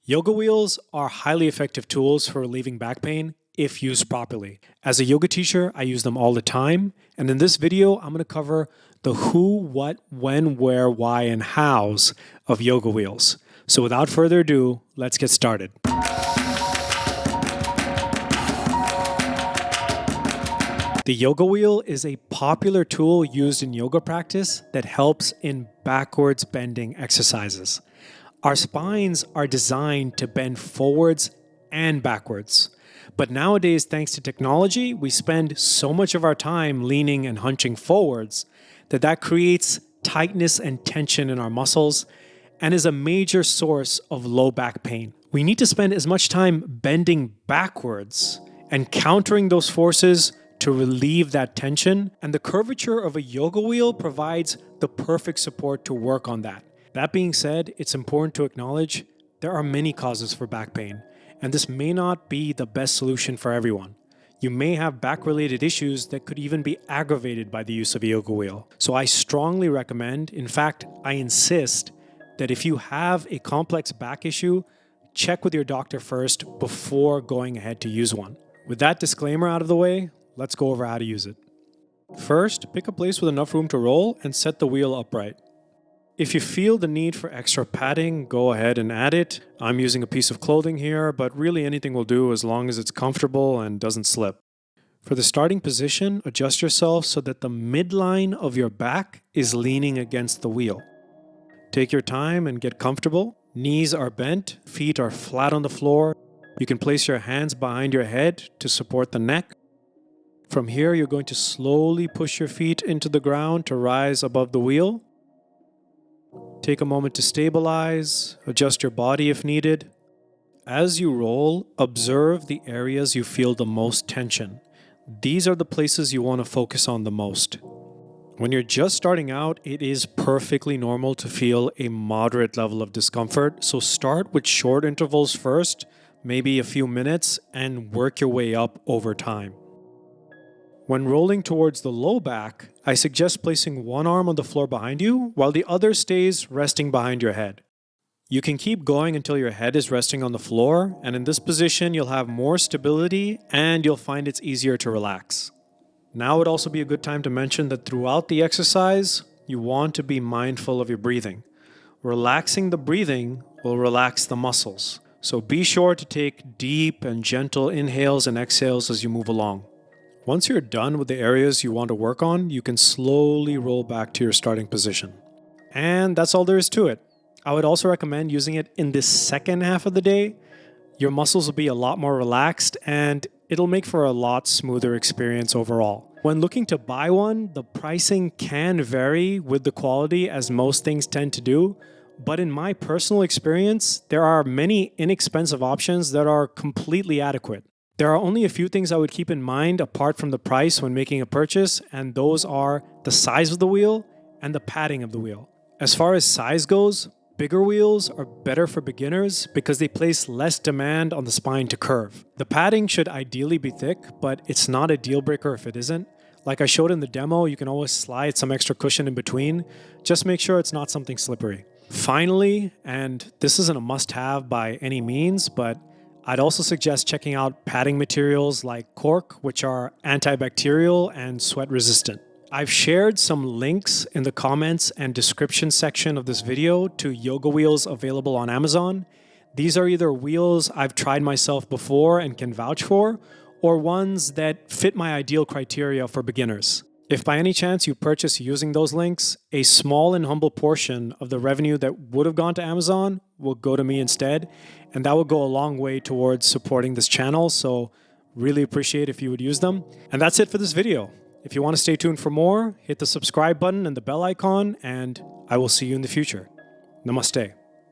Yoga wheels are highly effective tools for relieving back pain if used properly. As a yoga teacher, I use them all the time. And in this video, I'm going to cover the who, what, when, where, why, and hows of yoga wheels. So without further ado, let's get started. The yoga wheel is a popular tool used in yoga practice that helps in backwards bending exercises. Our spines are designed to bend forwards and backwards. But nowadays, thanks to technology, we spend so much of our time leaning and hunching forwards that creates tightness and tension in our muscles and is a major source of low back pain. We need to spend as much time bending backwards and countering those forces to relieve that tension, and the curvature of a yoga wheel provides the perfect support to work on that. That being said, it's important to acknowledge there are many causes for back pain, and this may not be the best solution for everyone. You may have back-related issues that could even be aggravated by the use of a yoga wheel. So I strongly recommend, in fact, I insist, that if you have a complex back issue, check with your doctor first before going ahead to use one. With that disclaimer out of the way, let's go over how to use it. First, pick a place with enough room to roll and set the wheel upright. If you feel the need for extra padding, go ahead and add it. I'm using a piece of clothing here, but really anything will do as long as it's comfortable and doesn't slip. For the starting position, adjust yourself so that the midline of your back is leaning against the wheel. Take your time and get comfortable. Knees are bent, feet are flat on the floor. You can place your hands behind your head to support the neck. From here, you're going to slowly push your feet into the ground to rise above the wheel. Take a moment to stabilize, adjust your body if needed. As you roll, observe the areas you feel the most tension. These are the places you want to focus on the most. When you're just starting out, it is perfectly normal to feel a moderate level of discomfort, so start with short intervals first, maybe a few minutes, and work your way up over time. When rolling towards the low back, I suggest placing one arm on the floor behind you while the other stays resting behind your head. You can keep going until your head is resting on the floor, and in this position you'll have more stability and you'll find it's easier to relax. Now would also be a good time to mention that throughout the exercise, you want to be mindful of your breathing. Relaxing the breathing will relax the muscles, so be sure to take deep and gentle inhales and exhales as you move along. Once you're done with the areas you want to work on, you can slowly roll back to your starting position. And that's all there is to it. I would also recommend using it in this second half of the day. Your muscles will be a lot more relaxed and it'll make for a lot smoother experience overall. When looking to buy one, the pricing can vary with the quality, as most things tend to do. But in my personal experience, there are many inexpensive options that are completely adequate. There are only a few things I would keep in mind apart from the price when making a purchase, and those are the size of the wheel and the padding of the wheel. As far as size goes, bigger wheels are better for beginners because they place less demand on the spine to curve. The padding should ideally be thick, but it's not a deal breaker if it isn't. Like I showed in the demo, you can always slide some extra cushion in between. Just make sure it's not something slippery. Finally, and this isn't a must-have by any means, but I'd also suggest checking out padding materials like cork, which are antibacterial and sweat resistant. I've shared some links in the comments and description section of this video to yoga wheels available on Amazon. These are either wheels I've tried myself before and can vouch for, or ones that fit my ideal criteria for beginners. If by any chance you purchase using those links, a small and humble portion of the revenue that would have gone to Amazon will go to me instead, and that will go a long way towards supporting this channel, so really appreciate if you would use them. And that's it for this video. If you want to stay tuned for more, hit the subscribe button and the bell icon, and I will see you in the future. Namaste.